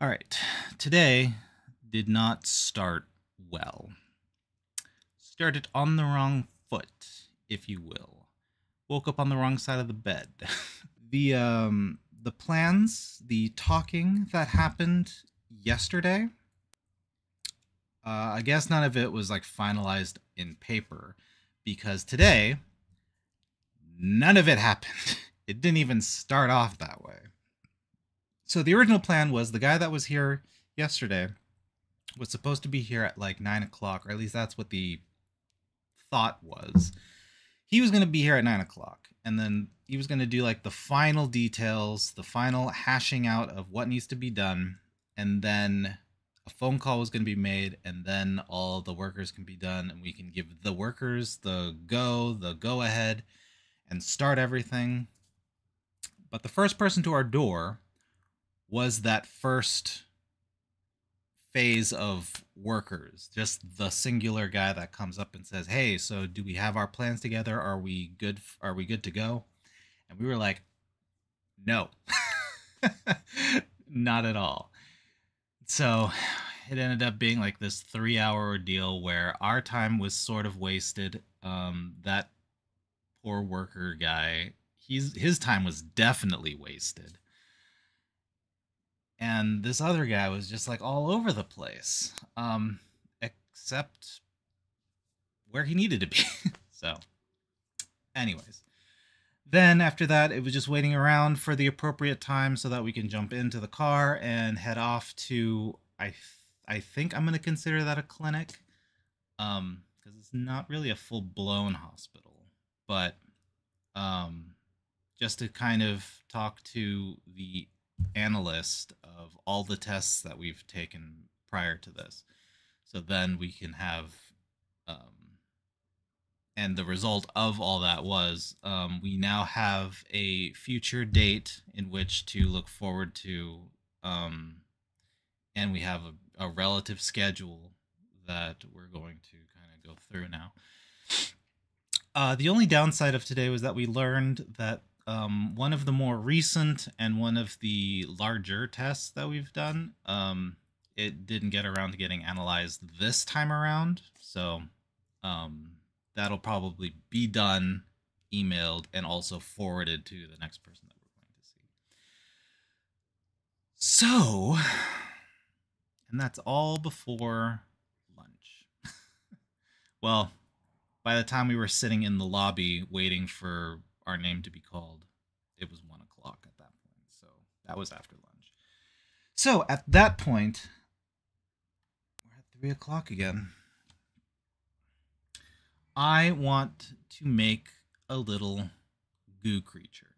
All right, today did not start well. Started on the wrong foot, if you will. Woke up on the wrong side of the bed. The plans, the talking that happened yesterday, I guess none of it was like finalized in paper because today none of it happened. It didn't even start off that way. So the original plan was the guy that was here yesterday was supposed to be here at like 9 o'clock, or at least that's what the thought was. He was going to be here at 9 o'clock, and then he was going to do like the final details, the final hashing out of what needs to be done, and then a phone call was going to be made, and then all the workers can be done, and we can give the workers the go ahead, and start everything. But the first person to our door was that first phase of workers, just the singular guy that comes up and says, "Hey, so do we have our plans together? Are we good? Are we good to go?" And we were like, "No, not at all." So it ended up being like this 3-hour ordeal where our time was sort of wasted. That poor worker guy, his time was definitely wasted. And this other guy was just like all over the place, except where he needed to be. So, anyways, then after that, it was just waiting around for the appropriate time so that we can jump into the car and head off to, I think I'm going to consider that a clinic, because it's not really a full-blown hospital, but just to kind of talk to the analyst of all the tests that we've taken prior to this. So then we can have, and the result of all that was we now have a future date in which to look forward to, and we have a relative schedule that we're going to kind of go through now. The only downside of today was that we learned that one of the more recent and one of the larger tests that we've done, it didn't get around to getting analyzed this time around. So that'll probably be done, emailed, and also forwarded to the next person that we're going to see. So, and that's all before lunch. Well, by the time we were sitting in the lobby waiting for our name to be called, it was 1 o'clock at that point. So that was after lunch. So at that point, we're at 3 o'clock again. I want to make a little goo creature.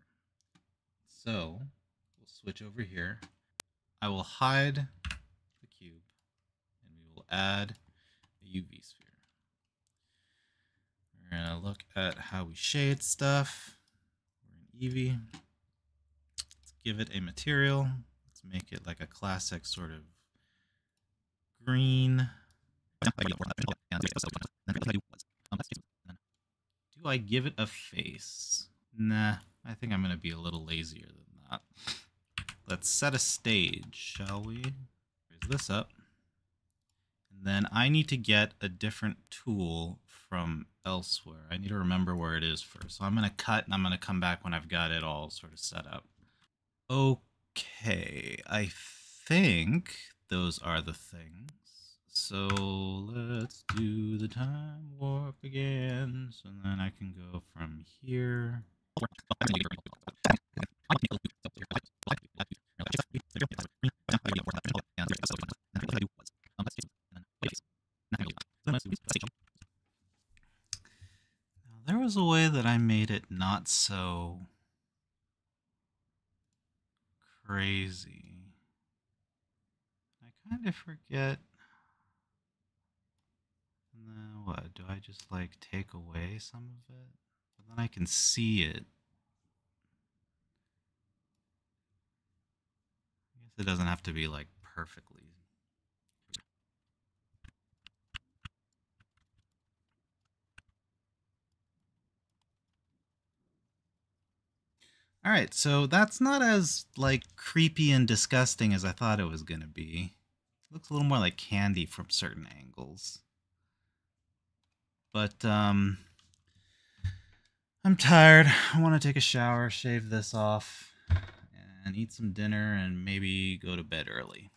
So we'll switch over here. I will hide the cube, and we will add a UV sphere. We're going to look at how we shade stuff. We're in Eevee. Let's give it a material. Let's make it like a classic sort of green. Do I give it a face? Nah, I think I'm going to be a little lazier than that. Let's set a stage, shall we? Raise this up. And then I need to get a different tool from elsewhere. I need to remember where it is first. So I'm going to cut, and I'm going to come back when I've got it all sort of set up. Okay, I think those are the things. So let's do the time warp again. So then I can go from here. Now, there was a way that I made it not so crazy. I kind of forget. And then what? Do I just like take away some of it? But then I can see it. I guess it doesn't have to be like perfectly. All right, so that's not as like creepy and disgusting as I thought it was gonna be. It looks a little more like candy from certain angles. But I'm tired. I want to take a shower, shave this off, and eat some dinner, and maybe go to bed early.